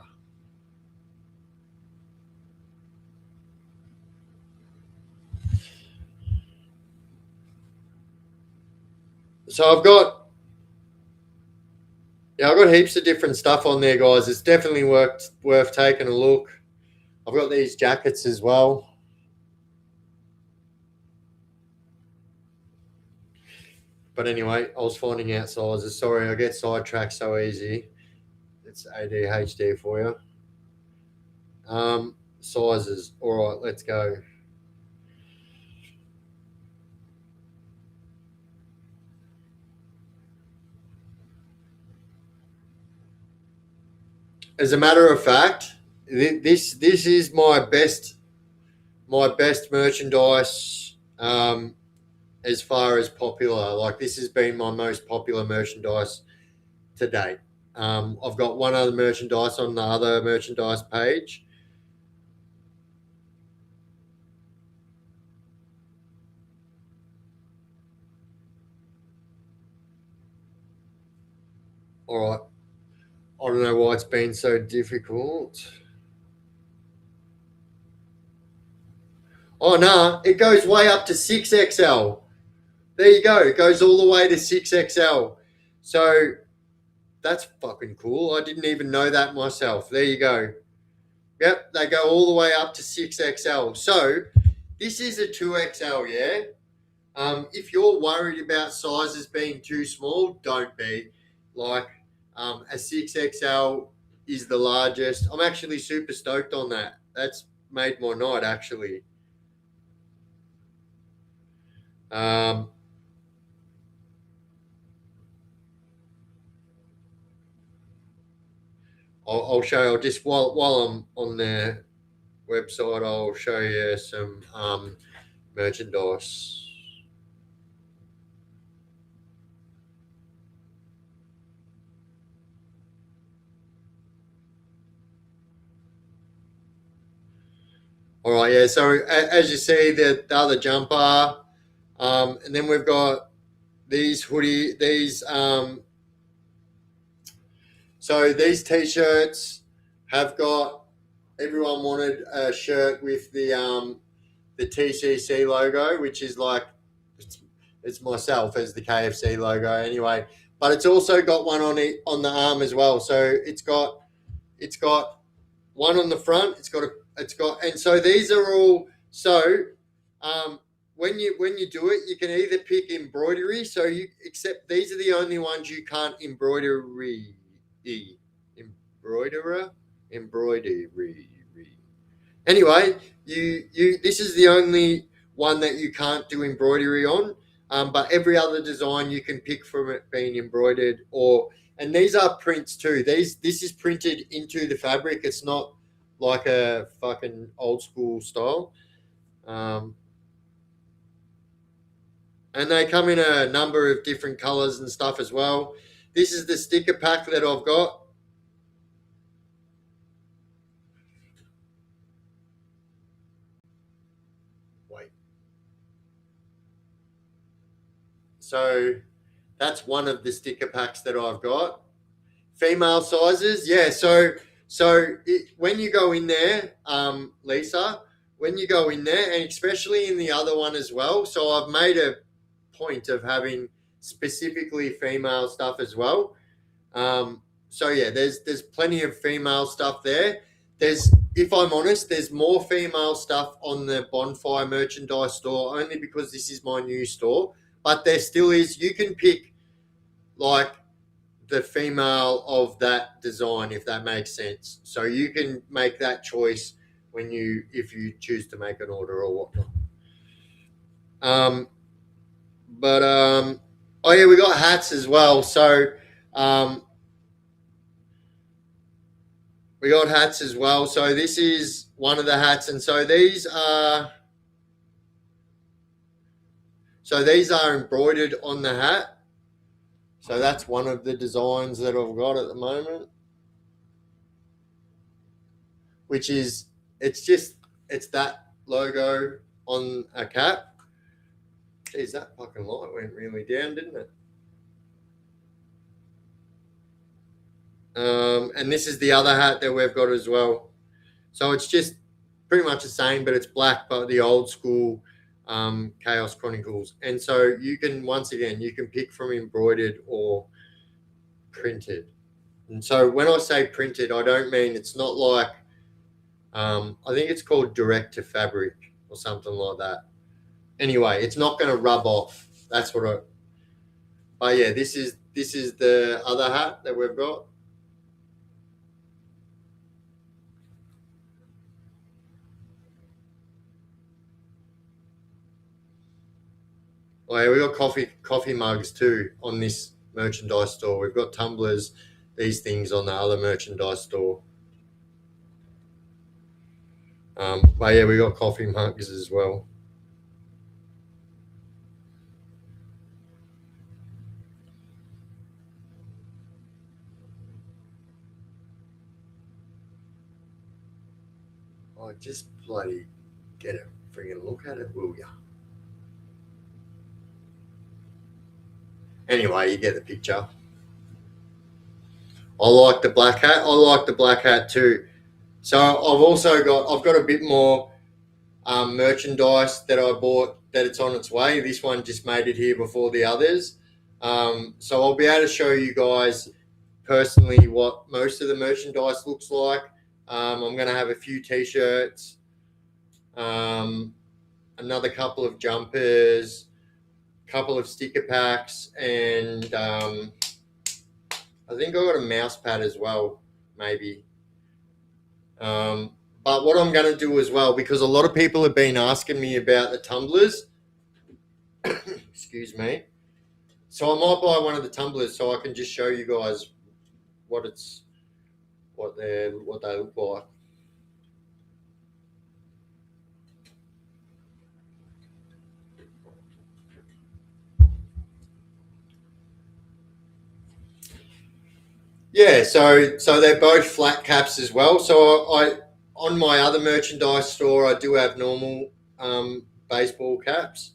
So I've got heaps of different stuff on there, guys. It's definitely worth taking a look. I've got these jackets as well. But anyway, I was finding out sizes. Sorry, I get sidetracked so easy. It's ADHD for you. Sizes. All right, let's go. As a matter of fact, this is my best merchandise as far as popular. Like, this has been my most popular merchandise to date. I've got one other merchandise on the other merchandise page. All right. I don't know why it's been so difficult. Oh, no, it goes way up to 6XL. There you go. It goes all the way to 6XL. So That's fucking cool. I didn't even know that myself. There you go. Yep, they go all the way up to 6XL. So this is a 2XL, yeah? If you're worried about sizes being too small, don't be. Like, a 6XL is the largest. I'm actually super stoked on that. That's made my night, actually. Um, I'll show you. I'll just while I'm on the website, I'll show you some merchandise. All right, yeah. So as you see, the other jumper, and then we've got these hoodie, these. So these t-shirts have got. Everyone wanted a shirt with the TCC logo, which is like it's myself as the KFC logo anyway. But it's also got one on the arm as well. So it's got one on the front. And so these are all um, when you do it, you can either pick embroidery. So you except these are the only ones you can't embroidery. Anyway, you this is the only one that you can't do embroidery on. But every other design you can pick from it being embroidered and these are prints too. This is printed into the fabric. It's not like a fucking old school style. And they come in a number of different colors and stuff as well. This is the sticker pack that I've got. Wait. So that's one of the sticker packs that I've got. Female sizes, yeah. When you go in there, Lisa, when you go in there, and especially in the other one as well. So I've made a point of having specifically female stuff as well. So yeah, there's plenty of female stuff there. If I'm honest, there's more female stuff on the Bonfire merchandise store only because this is my new store. But there still is. You can pick like the female of that design, if that makes sense. So you can make that choice if you choose to make an order or whatnot. Oh yeah, we got hats as well. So we got hats as well. So this is one of the hats, and so these are embroidered on the hat. So that's one of the designs that I've got at the moment, which is it's that logo on a cap. Geez, that fucking light went really down, didn't it? And this is the other hat that we've got as well. So it's just pretty much the same, but it's black, but the old school Chaos Chronicles. And so you can pick from embroidered or printed. And so when I say printed, I don't mean it's not like I think it's called direct to fabric or something like that. Anyway, it's not going to rub off. That's what I. But yeah, this is the other hat that we've got. Oh yeah, we got coffee mugs too on this merchandise store. We've got tumblers, these things on the other merchandise store. But yeah, we got coffee mugs as well. Oh, just bloody get a friggin' look at it, will ya? Anyway, you get the picture. I like the black hat. I like the black hat too. So I've got a bit more merchandise that I bought that it's on its way. This one just made it here before the others. So I'll be able to show you guys personally what most of the merchandise looks like. I'm going to have a few t-shirts, another couple of jumpers, couple of sticker packs, and I think I got a mouse pad as well, maybe. But what I'm going to do as well, because a lot of people have been asking me about the tumblers, excuse me. So I might buy one of the tumblers so I can just show you guys what they look like. Yeah, so they're both flat caps as well. So I on my other merchandise store, I do have normal baseball caps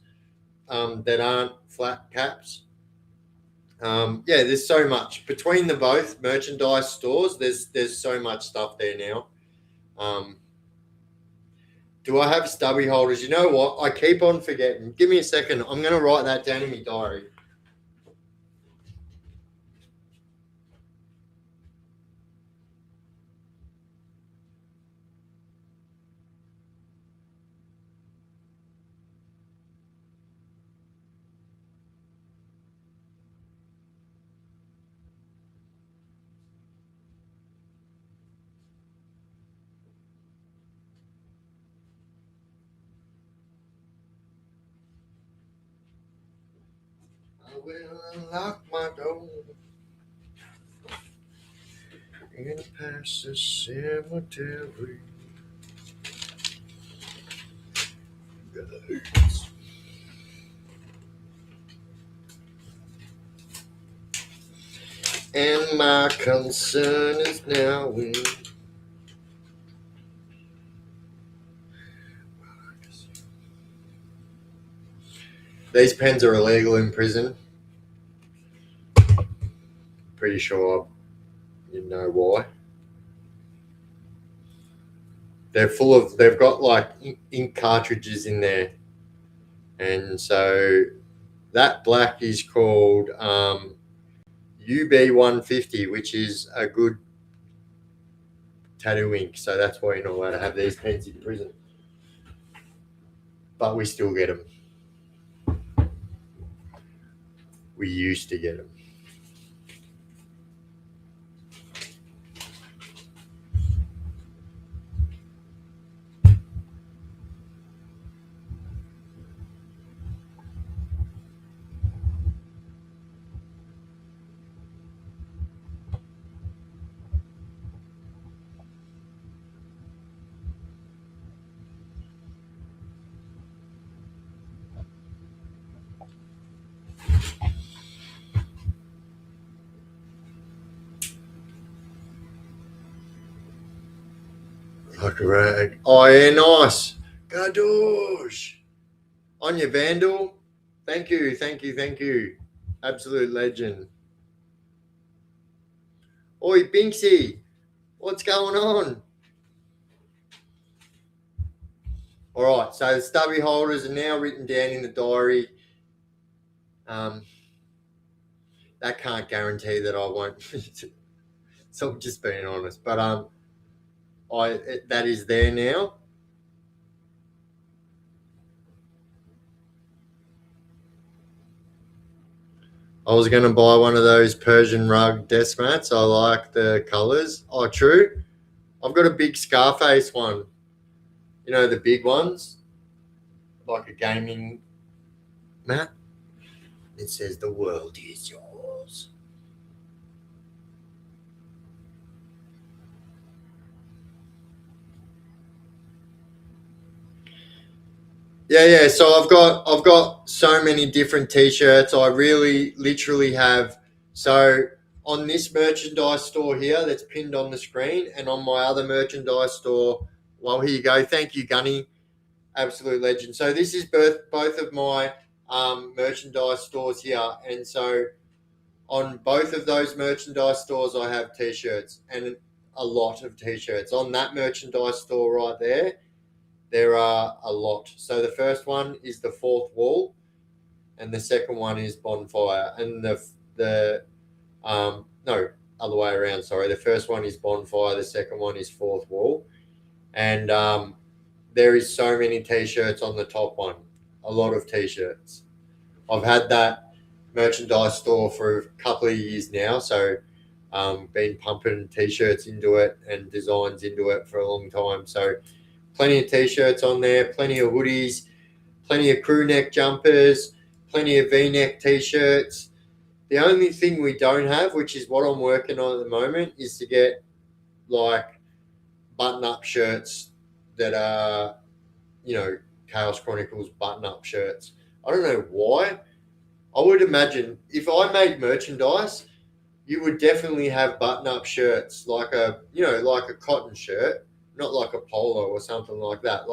that aren't flat caps. Yeah, there's so much between the both merchandise stores. There's so much stuff there now. Do I have stubby holders? You know what? I keep on forgetting. Give me a second. I'm going to write that down in my diary. I will unlock my door and pass the cemetery. And my concern is now in. These pens are illegal in prison. Pretty sure you know why. They've got like ink cartridges in there. And so that black is called UB150, which is a good tattoo ink. So that's why you're not allowed to have these pens in prison. But we still get them. We used to get them. Like a rag. Oh, yeah, nice. Gadoosh. On your Vandal. Thank you, thank you, thank you. Absolute legend. Oi, Binksy. What's going on? All right, so the stubby holders are now written down in the diary. That can't guarantee that I won't. So I'm just being honest, but that is there now. I was going to buy one of those Persian rug desk mats. I like the colours. Oh, true. I've got a big Scarface one. You know, the big ones, like a gaming mat. It says the world is yours. Yeah. So I've got so many different t-shirts. I really literally have. So on this merchandise store here that's pinned on the screen, and on my other merchandise store, well, here you go. Thank you, Gunny. Absolute legend. So this is both of my merchandise stores here, and so on both of those merchandise stores, I have t-shirts and a lot of t-shirts. On that merchandise store right there are a lot. So the first one is the fourth wall, and the second one is bonfire, and no, other way around, sorry. The first one is bonfire, the second one is fourth wall. And there is so many t-shirts on the top one, a lot of t-shirts. I've had that merchandise store for a couple of years now, so been pumping t-shirts into it and designs into it for a long time. So plenty of t-shirts on there, plenty of hoodies, plenty of crew neck jumpers, plenty of v-neck t-shirts. The only thing we don't have, which is what I'm working on at the moment, is to get like button-up shirts that are, Chaos Chronicles button-up shirts. I don't know why. I would imagine if I made merchandise, you would definitely have button-up shirts, like a cotton shirt, not like a polo or something like that.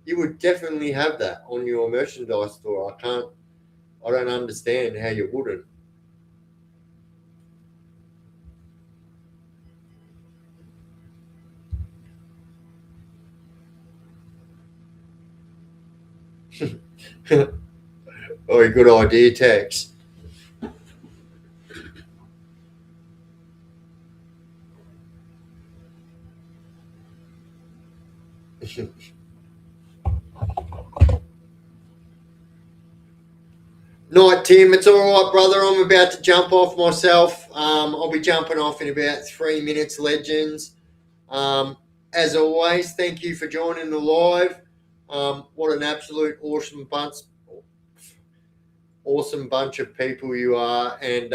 You would definitely have that on your merchandise store. I don't understand how you wouldn't. Oh, good idea, Tex. Night, Tim. It's all right, brother. I'm about to jump off myself. I'll be jumping off in about 3 minutes, legends. As always, thank you for joining the live. What an absolute awesome bunch of people you are. And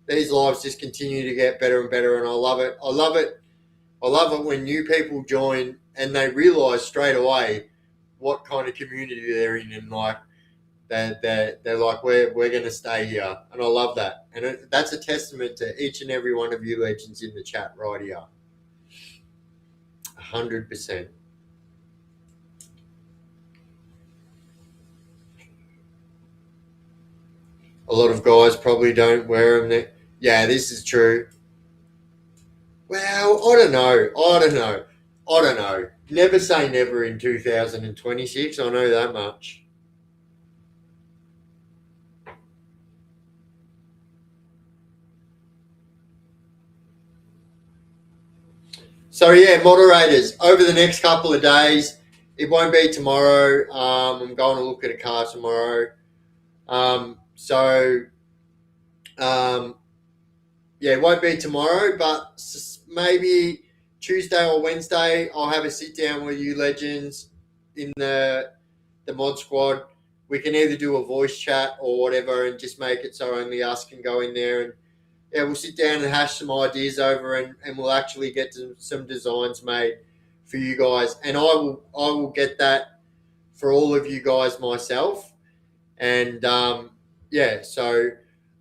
these lives just continue to get better and better, and I love it. I love it when new people join and they realise straight away what kind of community they're in, and like they're like, we're going to stay here, and I love that. And that's a testament to each and every one of you legends in the chat right here. 100%. A lot of guys probably don't wear them. Yeah, this is true. Well, I don't know. Never say never in 2026. I know that much. So yeah, moderators, over the next couple of days, it won't be tomorrow. I'm going to look at a car tomorrow. It won't be tomorrow, but maybe Tuesday or Wednesday, I'll have a sit down with you legends in the mod squad. We can either do a voice chat or whatever, and just make it so only us can go in there, and we'll sit down and hash some ideas over, and we'll actually get some designs made for you guys. And I will get that for all of you guys myself. And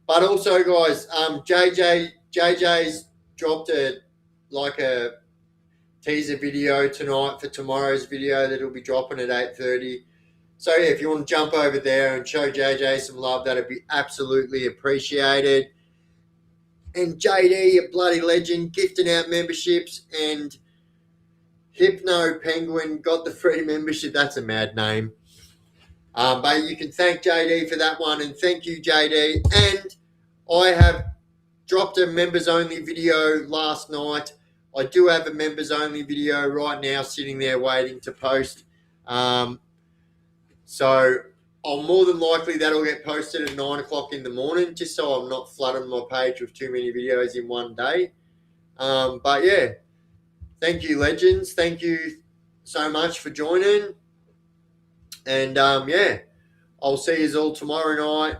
but also guys, JJ's dropped a teaser video tonight for tomorrow's video that'll be dropping at 8:30. So yeah, if you want to jump over there and show JJ some love, that'd be absolutely appreciated. And JD, you bloody legend, gifting out memberships, and Hypno Penguin got the free membership. That's a mad name. But you can thank JD for that one, and thank you, JD. And I have dropped a members-only video last night. I do have a members-only video right now sitting there waiting to post. So I'll more than likely that'll get posted at 9 o'clock in the morning, just so I'm not flooding my page with too many videos in one day. But yeah, thank you, legends. Thank you so much for joining. And I'll see you all tomorrow night,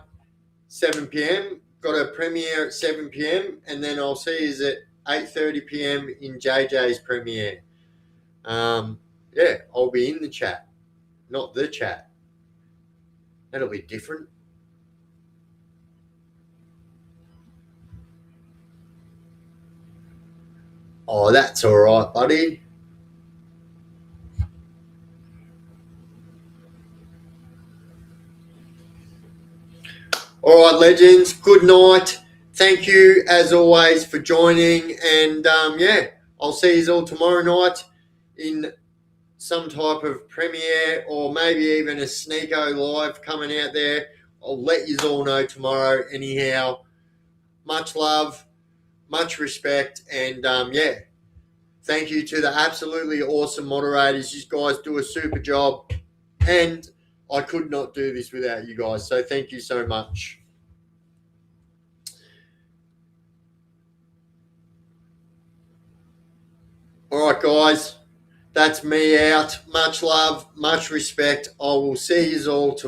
7 p.m. Got a premiere at 7 p.m. and then I'll see you at 8:30 p.m. in JJ's premiere. I'll be in the chat, not the chat. That'll be different. Oh, that's all right, buddy. All right, legends, good night. Thank you, as always, for joining. And, I'll see you all tomorrow night in some type of premiere, or maybe even a sneako live coming out there. I'll let you all know tomorrow anyhow. Much love. much respect, and yeah, thank you to the absolutely awesome moderators. You guys do a super job, and I could not do this without you guys. So thank you so much. All right, guys, that's me out. Much love, much respect. I will see you all tomorrow.